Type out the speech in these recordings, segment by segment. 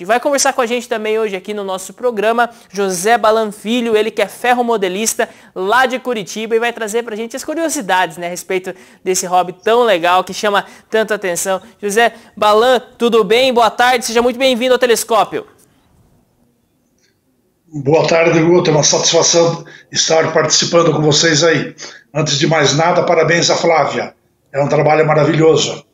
E vai conversar com a gente também hoje aqui no nosso programa José Balan Filho, ele que é ferromodelista lá de Curitiba e vai trazer pra gente as curiosidades, né, a respeito desse hobby tão legal que chama tanta atenção. José Balan, tudo bem? Boa tarde, seja muito bem-vindo ao Telescópio. Boa tarde, Guto, é uma satisfação estar participando com vocês aí. Antes de mais nada, parabéns à Flávia, é um trabalho maravilhoso.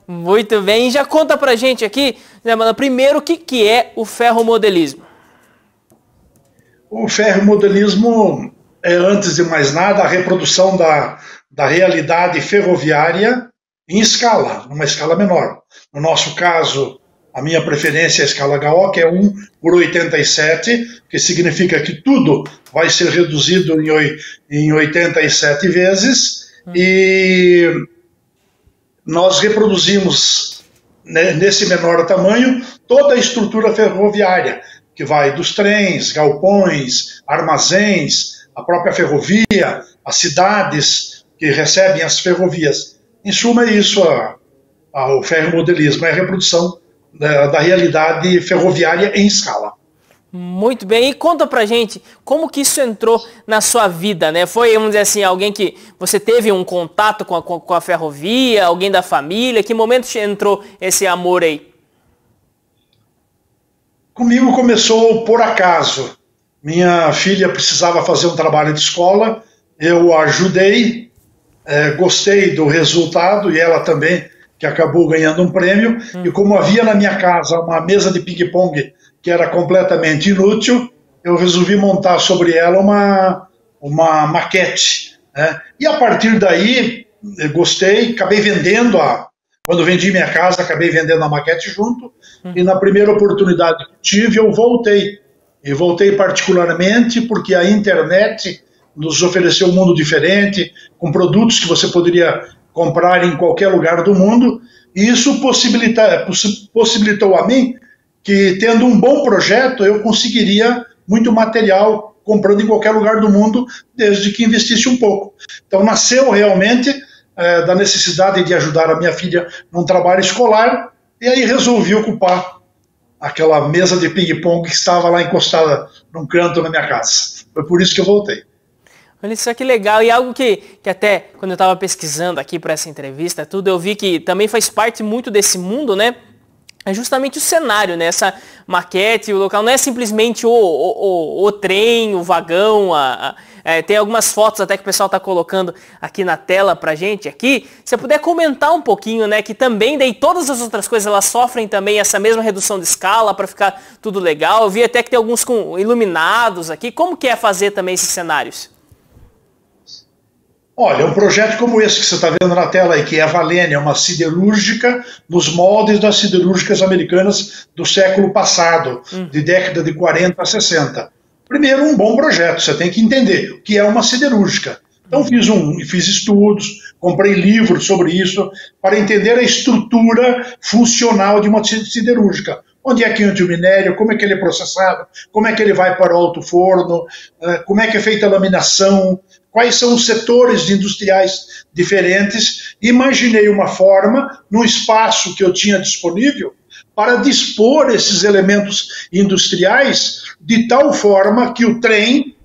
Muito bem, e já conta pra gente aqui, né, mano, primeiro o que é o ferromodelismo? O ferromodelismo é, antes de mais nada, a reprodução da realidade ferroviária em escala, numa escala menor. No nosso caso, a minha preferência é a escala HO, que é 1/87, que significa que tudo vai ser reduzido em 87 vezes, e nós reproduzimos, né, nesse menor tamanho, toda a estrutura ferroviária, que vai dos trens, galpões, armazéns, a própria ferrovia, as cidades que recebem as ferrovias. Em suma, é isso o ferromodelismo, é a reprodução da realidade ferroviária em escala. Muito bem, e conta pra gente como que isso entrou na sua vida, né? Foi, vamos dizer assim, alguém que você teve um contato com a ferrovia, alguém da família, que momento entrou esse amor aí? Comigo começou por acaso. Minha filha precisava fazer um trabalho de escola, eu ajudei, gostei do resultado e ela também, que acabou ganhando um prêmio, e como havia na minha casa uma mesa de ping-pong que era completamente inútil, eu resolvi montar sobre ela uma maquete, né? E a partir daí, eu gostei, acabei vendendo, quando vendi minha casa, acabei vendendo a maquete junto, e na primeira oportunidade que tive, eu voltei. E voltei particularmente porque a internet nos ofereceu um mundo diferente, com produtos que você poderia comprar em qualquer lugar do mundo, e isso possibilitou a mim que, tendo um bom projeto, eu conseguiria muito material comprando em qualquer lugar do mundo, desde que investisse um pouco. Então nasceu realmente da necessidade de ajudar a minha filha num trabalho escolar, e aí resolvi ocupar aquela mesa de ping-pong que estava lá encostada num canto na minha casa. Foi por isso que eu voltei. Olha só que legal, e algo que até quando eu estava pesquisando aqui para essa entrevista, tudo, eu vi que também faz parte muito desse mundo, né? É justamente o cenário, né? Essa maquete, o local, não é simplesmente o trem, o vagão, tem algumas fotos até que o pessoal está colocando aqui na tela pra gente aqui. Se você puder comentar um pouquinho, né? Que também daí todas as outras coisas elas sofrem também essa mesma redução de escala para ficar tudo legal. Eu vi até que tem alguns iluminados aqui. Como que é fazer também esses cenários? Olha, um projeto como esse que você está vendo na tela aí, que é a Valene, é uma siderúrgica nos moldes das siderúrgicas americanas do século passado, de década de 40 a 60. Primeiro, um bom projeto, você tem que entender o que é uma siderúrgica. Então fiz estudos, comprei livros sobre isso, para entender a estrutura funcional de uma siderúrgica. Onde é que entra o minério, como é que ele é processado, como é que ele vai para o alto forno, como é que é feita a laminação, quais são os setores industriais diferentes. Imaginei uma forma, no espaço que eu tinha disponível, para dispor esses elementos industriais de tal forma que o trem,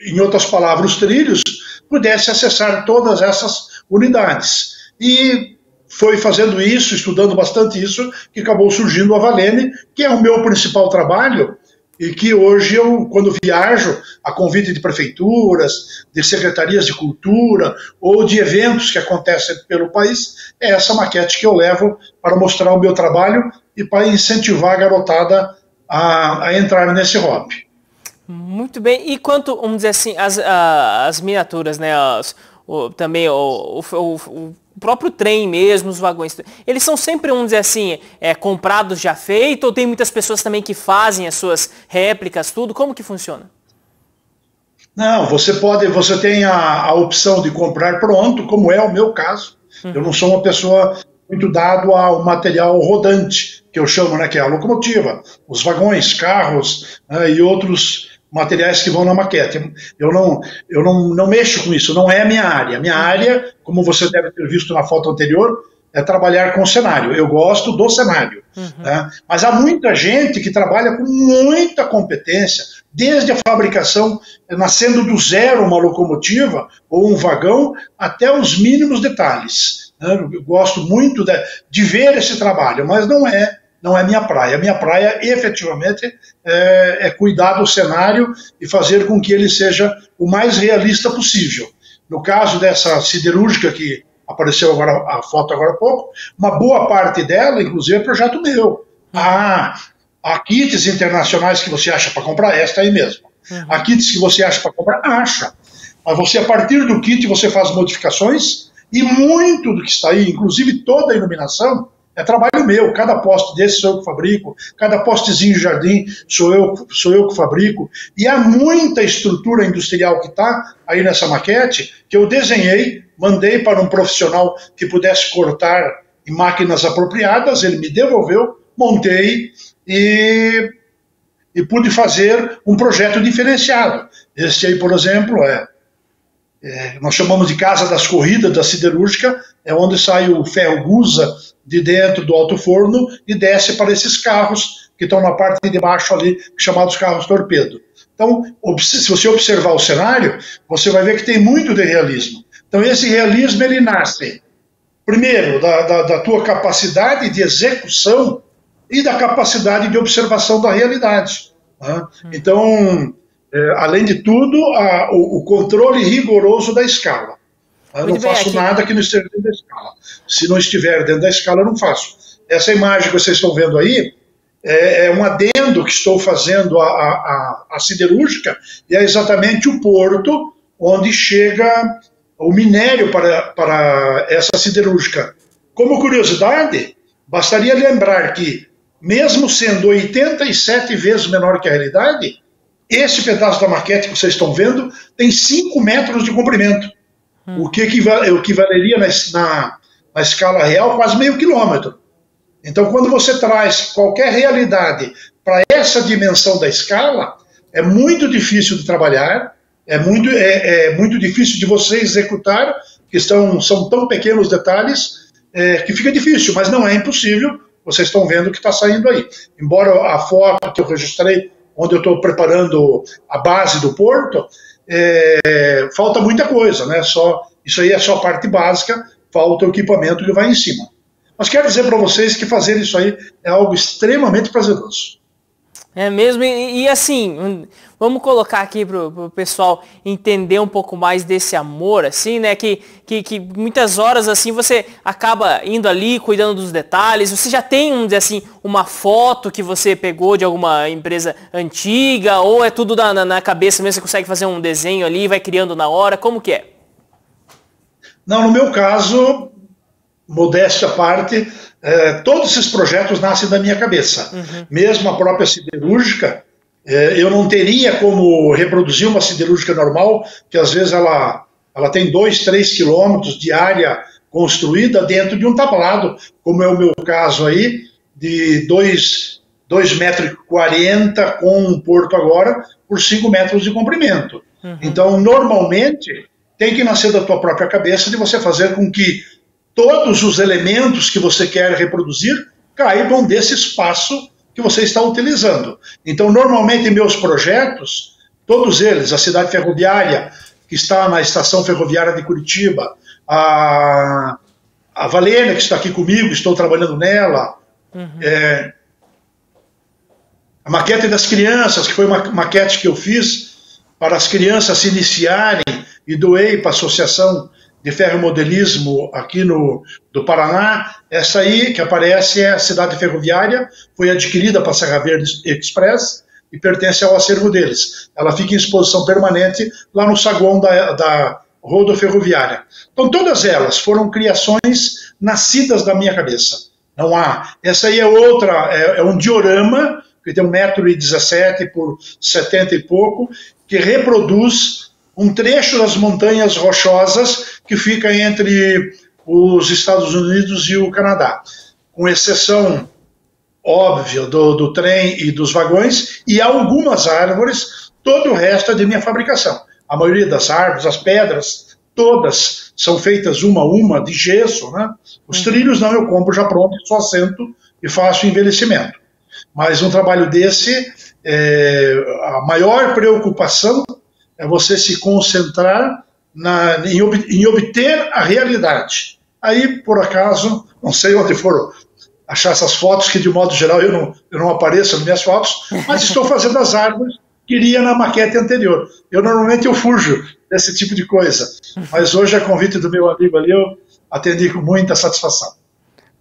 em outras palavras, os trilhos, pudesse acessar todas essas unidades. E foi fazendo isso, estudando bastante isso, que acabou surgindo a Valene, que é o meu principal trabalho, e que hoje eu, quando viajo, a convite de prefeituras, de secretarias de cultura, ou de eventos que acontecem pelo país, é essa maquete que eu levo para mostrar o meu trabalho e para incentivar a garotada a entrar nesse hobby. Muito bem, e quanto, vamos dizer assim, as miniaturas, né, também o próprio trem mesmo, os vagões, eles são sempre, vamos dizer assim, comprados já feito, ou tem muitas pessoas também que fazem as suas réplicas, tudo? Como que funciona? Não, você tem a opção de comprar pronto, como é o meu caso. Eu não sou uma pessoa muito dado ao material rodante, que eu chamo, né, que é a locomotiva, os vagões, carros, né, e outros materiais que vão na maquete. Eu não mexo com isso, não é a minha área. A minha área, como você deve ter visto na foto anterior, é trabalhar com cenário. Eu gosto do cenário. Né? Mas há muita gente que trabalha com muita competência, desde a fabricação, nascendo do zero uma locomotiva ou um vagão, até os mínimos detalhes. Né? Eu gosto muito de ver esse trabalho, mas não é minha praia. A minha praia, efetivamente, é cuidar do cenário e fazer com que ele seja o mais realista possível. No caso dessa siderúrgica que apareceu agora, a foto agora há pouco, uma boa parte dela, inclusive, é projeto meu. Há kits internacionais que você acha para comprar, esta aí mesmo. Há kits que você acha para comprar, acha. Mas você, a partir do kit, você faz modificações e muito do que está aí, inclusive toda a iluminação, é trabalho meu. Cada poste desse sou eu que fabrico, cada postezinho de jardim sou eu que fabrico. E há muita estrutura industrial que está aí nessa maquete que eu desenhei, mandei para um profissional que pudesse cortar em máquinas apropriadas, ele me devolveu, montei e pude fazer um projeto diferenciado. Esse aí, por exemplo, nós chamamos de Casa das Corridas da Siderúrgica, é onde sai o ferro gusa de dentro do alto forno e desce para esses carros que estão na parte de baixo ali, chamados carros torpedo. Então, se você observar o cenário, você vai ver que tem muito de realismo. Então, esse realismo, ele nasce, primeiro, da tua capacidade de execução e da capacidade de observação da realidade. Né? Então, além de tudo, o controle rigoroso da escala. Eu não faço nada que não esteja dentro da escala. Se não estiver dentro da escala, eu não faço. Essa imagem que vocês estão vendo aí é um adendo que estou fazendo à siderúrgica, e é exatamente o porto onde chega o minério para essa siderúrgica. Como curiosidade, bastaria lembrar que, mesmo sendo 87 vezes menor que a realidade, esse pedaço da maquete que vocês estão vendo tem 5 metros de comprimento. O que equivaleria na escala real quase meio quilômetro. Então, quando você traz qualquer realidade para essa dimensão da escala, é muito difícil de trabalhar, é muito difícil de você executar, que são tão pequenos detalhes, que fica difícil, mas não é impossível. Vocês estão vendo o que está saindo aí. Embora a foto que eu registrei, onde eu estou preparando a base do porto, falta muita coisa, né? Isso aí é só a parte básica, falta o equipamento que vai em cima. Mas quero dizer para vocês que fazer isso aí é algo extremamente prazeroso. É mesmo, e assim, vamos colocar aqui pro pessoal entender um pouco mais desse amor, assim, né, que muitas horas, assim, você acaba indo ali, cuidando dos detalhes, você já tem, vamos dizer assim, uma foto que você pegou de alguma empresa antiga, ou é tudo na cabeça mesmo, você consegue fazer um desenho ali, vai criando na hora, como que é? Não, no meu caso, modéstia à parte, todos esses projetos nascem da minha cabeça. Mesmo a própria siderúrgica, eu não teria como reproduzir uma siderúrgica normal, que às vezes ela tem 2, 3 quilômetros de área construída dentro de um tablado, como é o meu caso aí, de 2,40 metros com um porto agora, por 5 metros de comprimento. Então, normalmente, tem que nascer da tua própria cabeça de você fazer com que todos os elementos que você quer reproduzir caibam desse espaço que você está utilizando. Então, normalmente, meus projetos, todos eles, a cidade ferroviária, que está na estação ferroviária de Curitiba, a Valênia, que está aqui comigo, estou trabalhando nela, a maquete das crianças, que foi uma maquete que eu fiz para as crianças se iniciarem e doei para a Associação de Ferromodelismo aqui do Paraná. Essa aí que aparece é a cidade ferroviária, foi adquirida para a Serra Verde Express e pertence ao acervo deles. Ela fica em exposição permanente lá no saguão da rodoferroviária. Então todas elas foram criações nascidas da minha cabeça. Não há. Essa aí é outra, é um diorama, que tem 1,17 m por 70 e pouco, que reproduz um trecho das montanhas rochosas que fica entre os Estados Unidos e o Canadá, com exceção óbvia do trem e dos vagões, e algumas árvores, todo o resto é de minha fabricação. A maioria das árvores, as pedras, todas são feitas uma a uma, de gesso, né? Os trilhos não, eu compro já pronto, só assento e faço envelhecimento. Mas um trabalho desse, a maior preocupação é você se concentrar em obter a realidade. Aí, por acaso, não sei onde foram achar essas fotos, que de modo geral eu não apareço nas minhas fotos, mas estou fazendo as árvores que iria na maquete anterior. Normalmente eu fujo desse tipo de coisa, mas hoje, a convite do meu amigo ali, eu atendi com muita satisfação.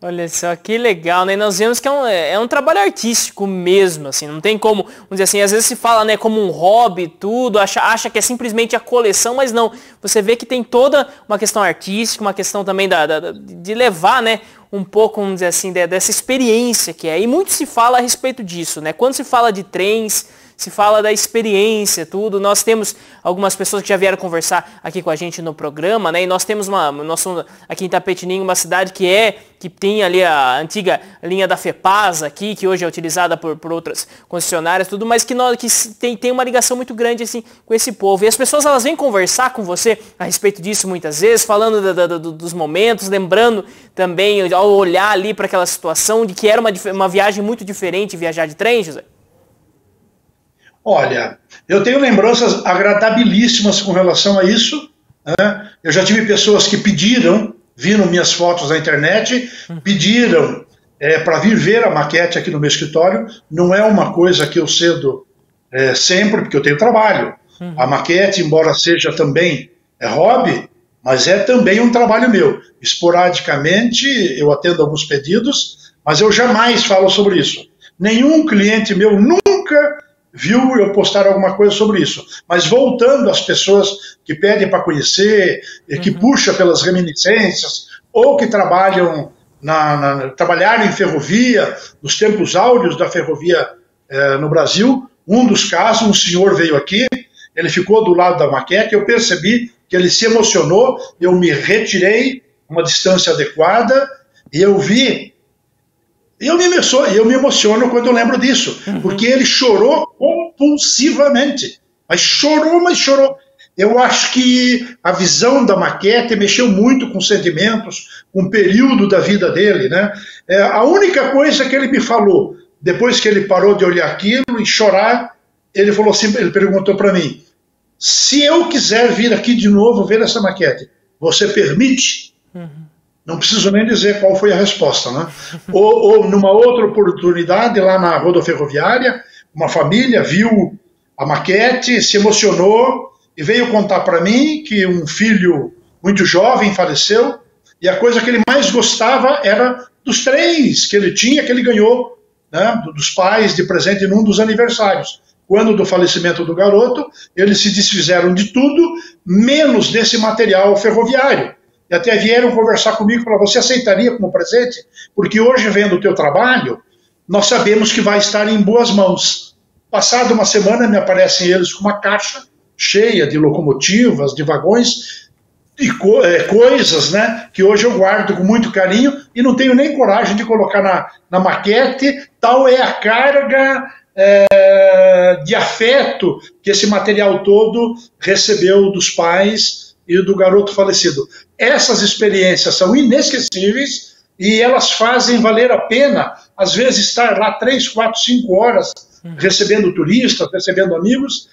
Olha só, que legal, né? Nós vemos que é um trabalho artístico mesmo, assim, não tem como, vamos dizer assim, às vezes se fala, né, como um hobby, tudo, acha que é simplesmente a coleção, mas não, você vê que tem toda uma questão artística, uma questão também de levar, né, um pouco, vamos dizer assim, dessa experiência que é, e muito se fala a respeito disso, né? Quando se fala de trens, se fala da experiência, tudo. Nós temos algumas pessoas que já vieram conversar aqui com a gente no programa, né? E nós temos nós somos aqui em Itapetininga, uma cidade que tem ali a antiga linha da FEPASA aqui, que hoje é utilizada por outras concessionárias, tudo, mas que tem uma ligação muito grande assim com esse povo. E as pessoas, elas vêm conversar com você a respeito disso muitas vezes, falando dos momentos, lembrando também, ao olhar ali para aquela situação, de que era uma viagem muito diferente viajar de trem, José. Olha, eu tenho lembranças agradabilíssimas com relação a isso, né? Eu já tive pessoas que viram minhas fotos na internet, pediram para vir ver a maquete aqui no meu escritório. Não é uma coisa que eu cedo sempre, porque eu tenho trabalho. A maquete, embora seja também hobby, mas é também um trabalho meu. Esporadicamente eu atendo alguns pedidos, mas eu jamais falo sobre isso. Nenhum cliente meu nunca viu eu postar alguma coisa sobre isso. Mas voltando às pessoas que pedem para conhecer, que puxam pelas reminiscências, ou que trabalharam em ferrovia, nos tempos áureos da ferrovia no Brasil. Um dos casos, um senhor veio aqui, ele ficou do lado da maquete, eu percebi que ele se emocionou, eu me retirei uma distância adequada, e eu vi. Eu me emociono quando eu lembro disso, porque ele chorou compulsivamente, mas chorou. Eu acho que a visão da maquete mexeu muito com sentimentos, com o período da vida dele, né? A única coisa que ele me falou, depois que ele parou de olhar aquilo e chorar, ele falou assim, ele perguntou para mim: se eu quiser vir aqui de novo ver essa maquete, você permite? Não preciso nem dizer qual foi a resposta, né? Ou numa outra oportunidade, lá na rodoferroviária, uma família viu a maquete, se emocionou e veio contar para mim que um filho muito jovem faleceu, e a coisa que ele mais gostava era dos trens que ele tinha, que ele ganhou, né, dos pais de presente num dos aniversários. Quando do falecimento do garoto, eles se desfizeram de tudo, menos desse material ferroviário. E até vieram conversar comigo e falaram: você aceitaria como presente? Porque hoje, vendo o teu trabalho, nós sabemos que vai estar em boas mãos. Passada uma semana, me aparecem eles com uma caixa cheia de locomotivas, de vagões, e coisas, né, que hoje eu guardo com muito carinho e não tenho nem coragem de colocar na maquete. Tal é a carga de afeto que esse material todo recebeu dos pais e do garoto falecido. Essas experiências são inesquecíveis e elas fazem valer a pena, às vezes, estar lá 3, 4, 5 horas recebendo turistas, recebendo amigos,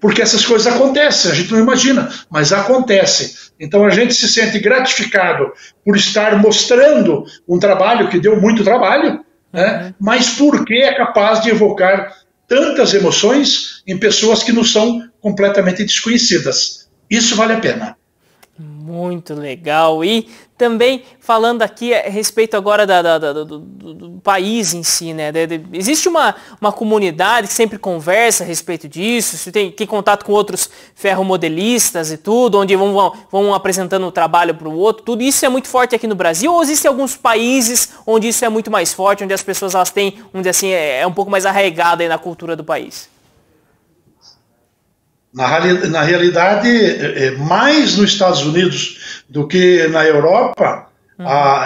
porque essas coisas acontecem, a gente não imagina, mas acontecem. Então a gente se sente gratificado por estar mostrando um trabalho que deu muito trabalho, né, mas porque é capaz de evocar tantas emoções em pessoas que não são completamente desconhecidas. Isso vale a pena. Muito legal. E também falando aqui a respeito agora do país em si, né? Existe uma comunidade que sempre conversa a respeito disso, você tem contato com outros ferromodelistas e tudo, onde vão apresentando um trabalho para o outro, tudo isso é muito forte aqui no Brasil, ou existem alguns países onde isso é muito mais forte, onde as pessoas elas têm, vamos dizer assim, é um pouco mais arraigado aí na cultura do país? Na realidade, mais nos Estados Unidos do que na Europa,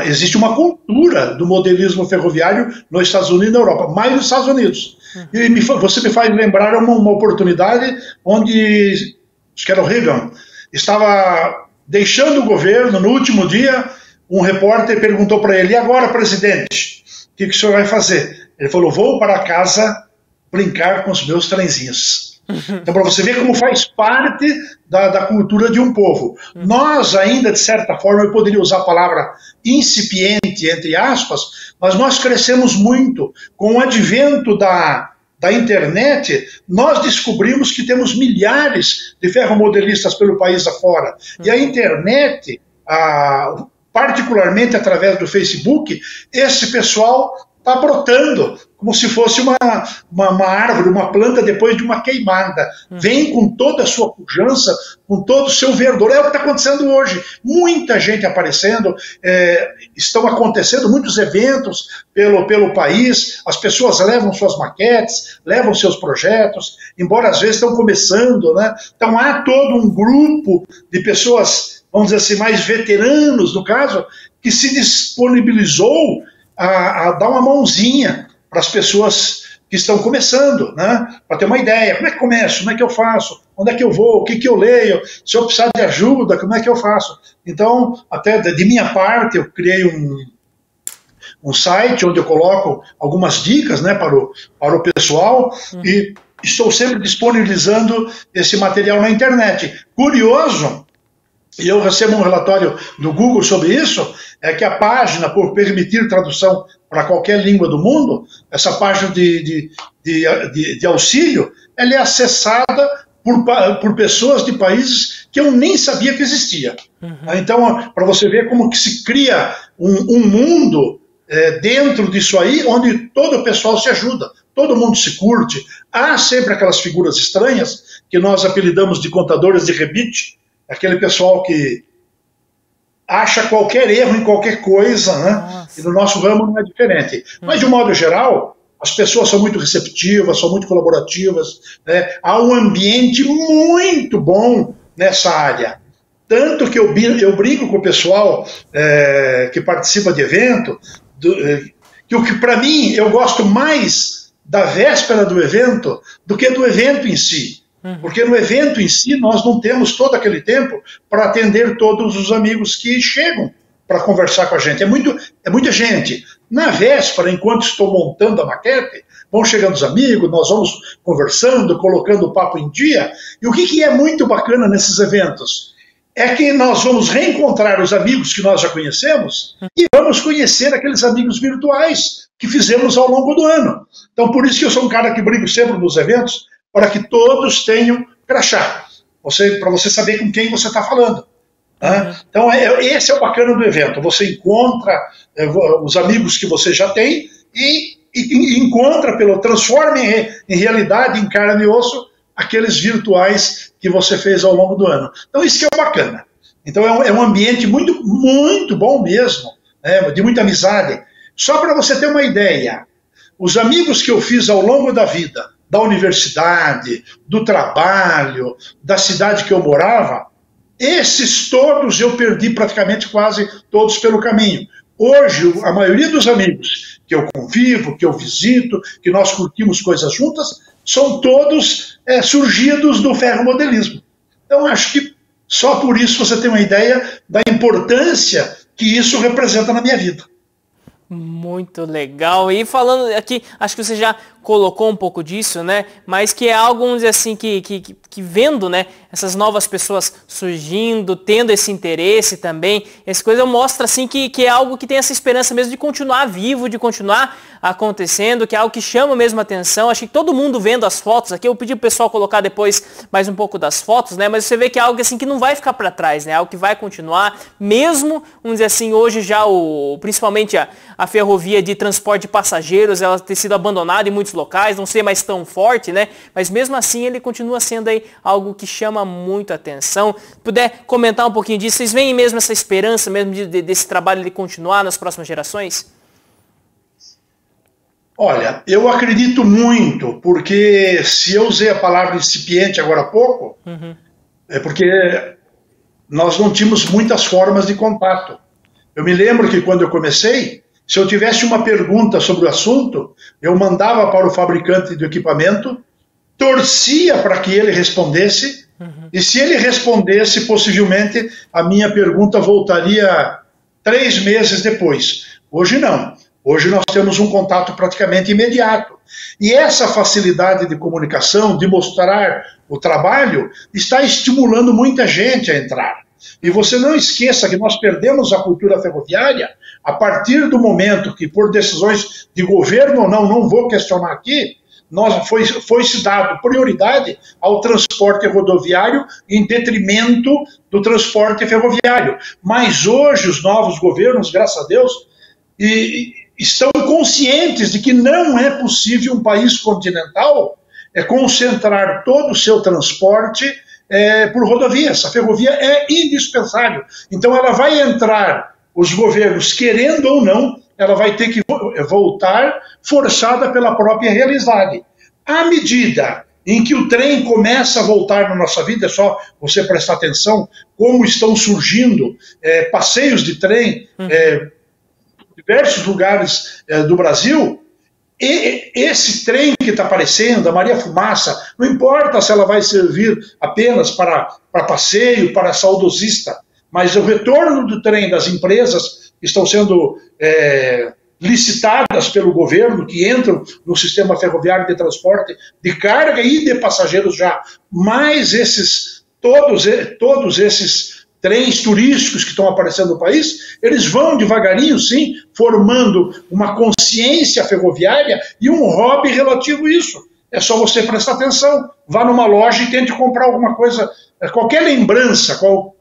existe uma cultura do modelismo ferroviário nos Estados Unidos e na Europa, mais nos Estados Unidos. E você me faz lembrar uma oportunidade onde, acho que era o Reagan, estava deixando o governo, no último dia, um repórter perguntou para ele: e agora, presidente, o que o senhor vai fazer? Ele falou: vou para casa brincar com os meus trenzinhos. Então, para você ver como faz parte da cultura de um povo. Nós ainda, de certa forma, eu poderia usar a palavra incipiente, entre aspas, mas nós crescemos muito. Com o advento da internet, nós descobrimos que temos milhares de ferromodelistas pelo país afora. E a internet, particularmente através do Facebook, esse pessoal está brotando, como se fosse uma árvore, uma planta depois de uma queimada. Vem com toda a sua pujança, com todo o seu verdor. É o que está acontecendo hoje. Muita gente aparecendo, estão acontecendo muitos eventos pelo país, as pessoas levam suas maquetes, levam seus projetos, embora às vezes estão começando, né? Então há todo um grupo de pessoas, vamos dizer assim, mais veteranos, no caso, que se disponibilizou a dar uma mãozinha para as pessoas que estão começando, né? Para ter uma ideia, como é que começo, como é que eu faço, onde é que eu vou, o que que eu leio, se eu precisar de ajuda, como é que eu faço. Então, até de minha parte, eu criei um site onde eu coloco algumas dicas, né, para o pessoal, e estou sempre disponibilizando esse material na internet. Curioso, e eu recebo um relatório do Google sobre isso, é que a página, por permitir tradução para qualquer língua do mundo, essa página de auxílio, ela é acessada por pessoas de países que eu nem sabia que existia. Então, para você ver como que se cria um mundo dentro disso aí, onde todo o pessoal se ajuda, todo mundo se curte. Há sempre aquelas figuras estranhas que nós apelidamos de contadores de rebite, aquele pessoal que acha qualquer erro em qualquer coisa, né? Nossa. E no nosso ramo não é diferente. Mas, de um modo geral, as pessoas são muito receptivas, são muito colaborativas, né? Há um ambiente muito bom nessa área. Tanto que eu brinco com o pessoal que participa de evento, que o que para mim eu gosto mais da véspera do evento do que do evento em si. Porque no evento em si nós não temos todo aquele tempo para atender todos os amigos que chegam para conversar com a gente. É muita gente. Na véspera, enquanto estou montando a maquete, vão chegando os amigos, nós vamos conversando, colocando o papo em dia. E o que é muito bacana nesses eventos? É que nós vamos reencontrar os amigos que nós já conhecemos e vamos conhecer aqueles amigos virtuais que fizemos ao longo do ano. Então, por isso que eu sou um cara que brigo sempre nos eventos, para que todos tenham crachá, para você saber com quem você está falando. Né? Então, esse é o bacana do evento. Você encontra os amigos que você já tem e encontra, transforma em realidade, em carne e osso, aqueles virtuais que você fez ao longo do ano. Então, isso que é o bacana. Então, é um ambiente muito, muito bom mesmo, né? De muita amizade. Só para você ter uma ideia, os amigos que eu fiz ao longo da vida, da universidade, do trabalho, da cidade que eu morava, esses todos eu perdi praticamente quase todos pelo caminho. Hoje, a maioria dos amigos que eu convivo, que eu visito, que nós curtimos coisas juntas, são todos surgidos do ferromodelismo. Então, acho que só por isso você tem uma ideia da importância que isso representa na minha vida. Muito legal. E falando aqui, acho que você já colocou um pouco disso, né? Mas que é algo, vamos dizer assim, que vendo, né, essas novas pessoas surgindo, tendo esse interesse também, essa coisa mostra assim que é algo que tem essa esperança mesmo de continuar vivo, de continuar acontecendo, que é algo que chama mesmo a atenção. Acho que todo mundo vendo as fotos aqui, eu pedi pro pessoal colocar depois mais um pouco das fotos, né? Mas você vê que é algo assim que não vai ficar para trás, né? Algo que vai continuar, mesmo, vamos dizer assim, hoje já principalmente a ferrovia de transporte de passageiros, ela ter sido abandonada em muitos locais, não ser mais tão forte, né? Mas mesmo assim ele continua sendo aí algo que chama muito a atenção. Se puder comentar um pouquinho disso, vocês veem mesmo essa esperança mesmo desse trabalho de continuar nas próximas gerações? Olha, eu acredito muito, porque se eu usei a palavra incipiente agora há pouco, é porque nós não tínhamos muitas formas de contato. Eu me lembro que quando eu comecei, se eu tivesse uma pergunta sobre o assunto, eu mandava para o fabricante do equipamento, torcia para que ele respondesse E se ele respondesse, possivelmente a minha pergunta voltaria 3 meses depois. Hoje não. Hoje nós temos um contato praticamente imediato. E essa facilidade de comunicação, de mostrar o trabalho, está estimulando muita gente a entrar. E você não esqueça que nós perdemos a cultura ferroviária a partir do momento que, por decisões de governo ou não vou questionar aqui, foi-se dado prioridade ao transporte rodoviário em detrimento do transporte ferroviário. Mas hoje os novos governos, graças a Deus, estão conscientes de que não é possível um país continental concentrar todo o seu transporte por rodovias. A ferrovia é indispensável. Então ela vai entrar, os governos querendo ou não, ela vai ter que voltar forçada pela própria realidade. À medida em que o trem começa a voltar na nossa vida, é só você prestar atenção como estão surgindo passeios de trem em diversos lugares do Brasil. E esse trem que está aparecendo, a Maria Fumaça, não importa se ela vai servir apenas para passeio, para saudosista, mas o retorno do trem das empresas que estão sendo licitadas pelo governo, que entram no sistema ferroviário de transporte de carga e de passageiros já, mais todos esses trens turísticos que estão aparecendo no país, eles vão devagarinho, sim, formando uma consciência ferroviária e um hobby relativo a isso. É só você prestar atenção, vá numa loja e tente comprar alguma coisa, qualquer lembrança,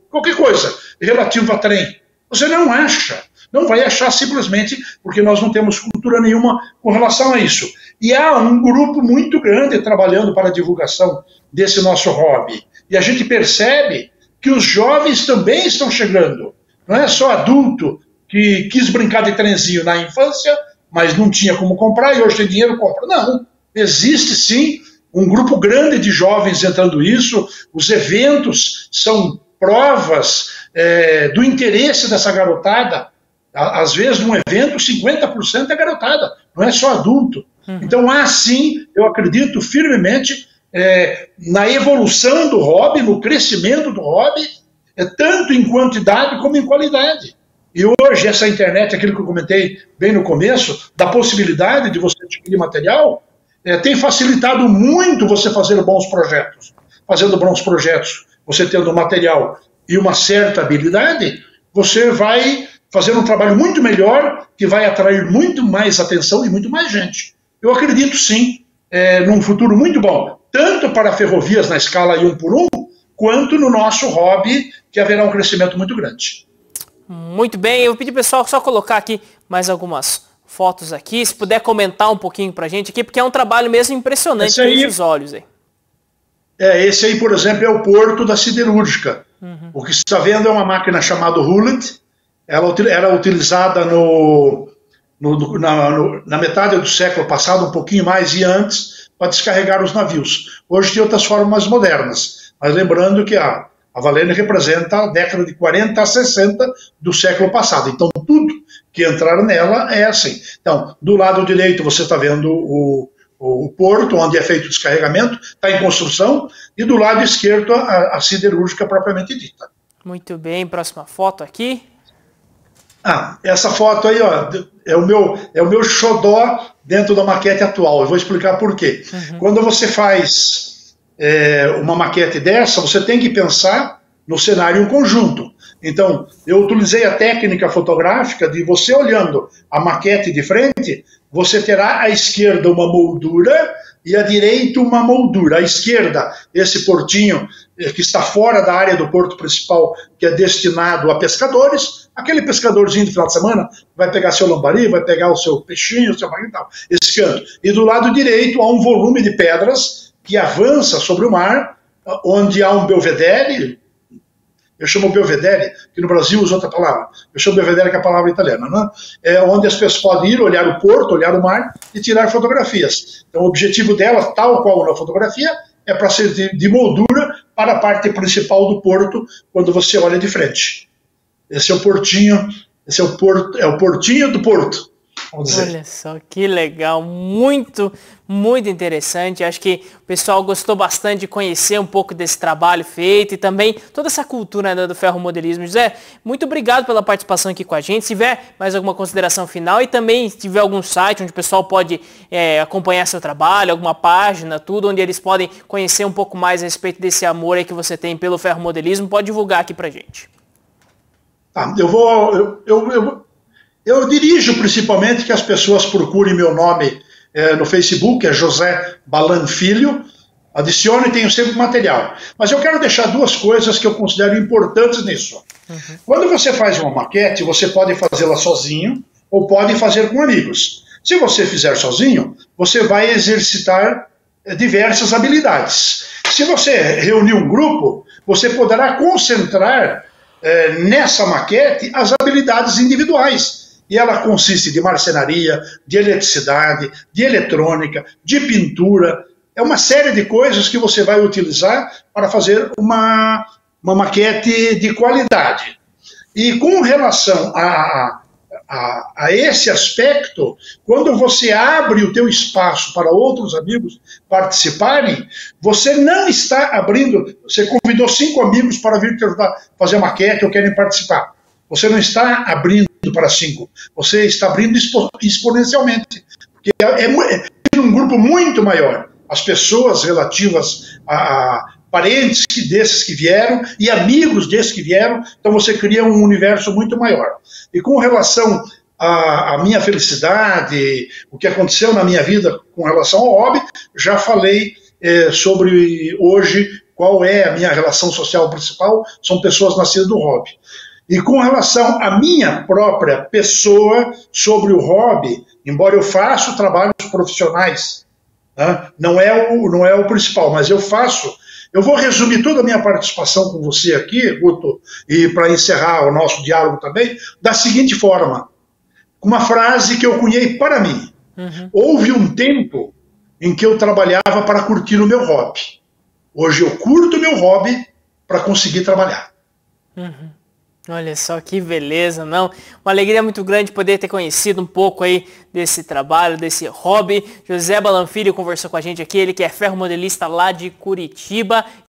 qualquer coisa relativa a trem. Você não acha, não vai achar simplesmente porque nós não temos cultura nenhuma com relação a isso. E há um grupo muito grande trabalhando para a divulgação desse nosso hobby. E a gente percebe que os jovens também estão chegando. Não é só adulto que quis brincar de trenzinho na infância, mas não tinha como comprar e hoje tem dinheiro, compra. Não, existe sim um grupo grande de jovens entrando nisso. Os eventos são provas do interesse dessa garotada. Às vezes, num evento, 50% é garotada, não é só adulto. Então, há sim, eu acredito firmemente, na evolução do hobby, no crescimento do hobby, tanto em quantidade como em qualidade. E hoje essa internet, aquilo que eu comentei bem no começo, da possibilidade de você adquirir material, tem facilitado muito você fazer bons projetos. Fazendo bons projetos, você tendo material e uma certa habilidade, você vai fazer um trabalho muito melhor, que vai atrair muito mais atenção e muito mais gente. Eu acredito sim, num futuro muito bom, tanto para ferrovias na escala 1 por 1, quanto no nosso hobby, que haverá um crescimento muito grande. Muito bem, eu pedi pessoal só colocar aqui mais algumas fotos aqui, se puder comentar um pouquinho pra gente aqui, porque é um trabalho mesmo impressionante para os olhos aí. Esse aí, por exemplo, é o porto da siderúrgica. O que você está vendo é uma máquina chamada Hullet. Ela era utilizada na metade do século passado, um pouquinho mais e antes, para descarregar os navios. Hoje tem outras formas modernas, mas lembrando que a Valene representa a década de 40 a 60 do século passado. Então tudo que entrar nela é assim. Então, do lado direito você está vendo o porto, onde é feito o descarregamento, está em construção, e do lado esquerdo a siderúrgica propriamente dita. Muito bem, próxima foto aqui. Essa foto aí, ó, é o meu xodó dentro da maquete atual. Eu vou explicar por quê. Quando você faz uma maquete dessa, você tem que pensar no cenário em conjunto. Então, eu utilizei a técnica fotográfica de você olhando a maquete de frente, você terá à esquerda uma moldura e à direita uma moldura. À esquerda, esse portinho que está fora da área do porto principal, que é destinado a pescadores. Aquele pescadorzinho de final de semana vai pegar seu lambari, vai pegar o seu peixinho, o seu marinho e tal. Esse canto. E do lado direito há um volume de pedras que avança sobre o mar, onde há um belvedere. Eu chamo belvedere, que no Brasil usa outra palavra. Eu chamo belvedere, que é a palavra italiana, né? Onde as pessoas podem ir, olhar o porto, olhar o mar e tirar fotografias. Então o objetivo dela, tal qual na fotografia, é para ser de moldura para a parte principal do porto, quando você olha de frente. Esse é o portinho, é o portinho do porto. vamos dizer. Olha só, que legal, muito, muito interessante. Acho que o pessoal gostou bastante de conhecer um pouco desse trabalho feito e também toda essa cultura, né, do ferromodelismo. José, muito obrigado pela participação aqui com a gente. Se tiver mais alguma consideração final e também se tiver algum site onde o pessoal pode acompanhar seu trabalho, alguma página, tudo, onde eles podem conhecer um pouco mais a respeito desse amor aí que você tem pelo ferromodelismo, pode divulgar aqui pra gente. Tá, eu dirijo principalmente que as pessoas procurem meu nome no Facebook, é José Balan Filho, adicione e tenho sempre material. Mas eu quero deixar duas coisas que eu considero importantes nisso. Uhum. Quando você faz uma maquete, você pode fazê-la sozinho ou pode fazer com amigos. Se você fizer sozinho, você vai exercitar diversas habilidades. Se você reunir um grupo, você poderá concentrar nessa maquete as habilidades individuais. E ela consiste de marcenaria, de eletricidade, de eletrônica, de pintura. É uma série de coisas que você vai utilizar para fazer uma maquete de qualidade. E com relação a esse aspecto, quando você abre o teu espaço para outros amigos participarem, você não está abrindo, você convidou 5 amigos para vir te ajudar a fazer maquete ou querem participar. Você não está abrindo para 5, você está abrindo exponencialmente, porque é um grupo muito maior. As pessoas relativas a parentes desses que vieram e amigos desses que vieram, então você cria um universo muito maior. E com relação à minha felicidade, o que aconteceu na minha vida com relação ao hobby, já falei sobre hoje qual é a minha relação social principal, são pessoas nascidas do hobby. E com relação à minha própria pessoa sobre o hobby, embora eu faça trabalhos profissionais, né, não é o principal, mas eu faço. Eu vou resumir toda a minha participação com você aqui, Guto, e para encerrar o nosso diálogo também, da seguinte forma, uma frase que eu cunhei para mim. Uhum. Houve um tempo em que eu trabalhava para curtir o meu hobby. Hoje eu curto o meu hobby para conseguir trabalhar. Uhum. Olha só que beleza, não? Uma alegria muito grande poder ter conhecido um pouco aí desse trabalho, desse hobby. José Balan Filho conversou com a gente aqui, ele que é ferromodelista lá de Curitiba.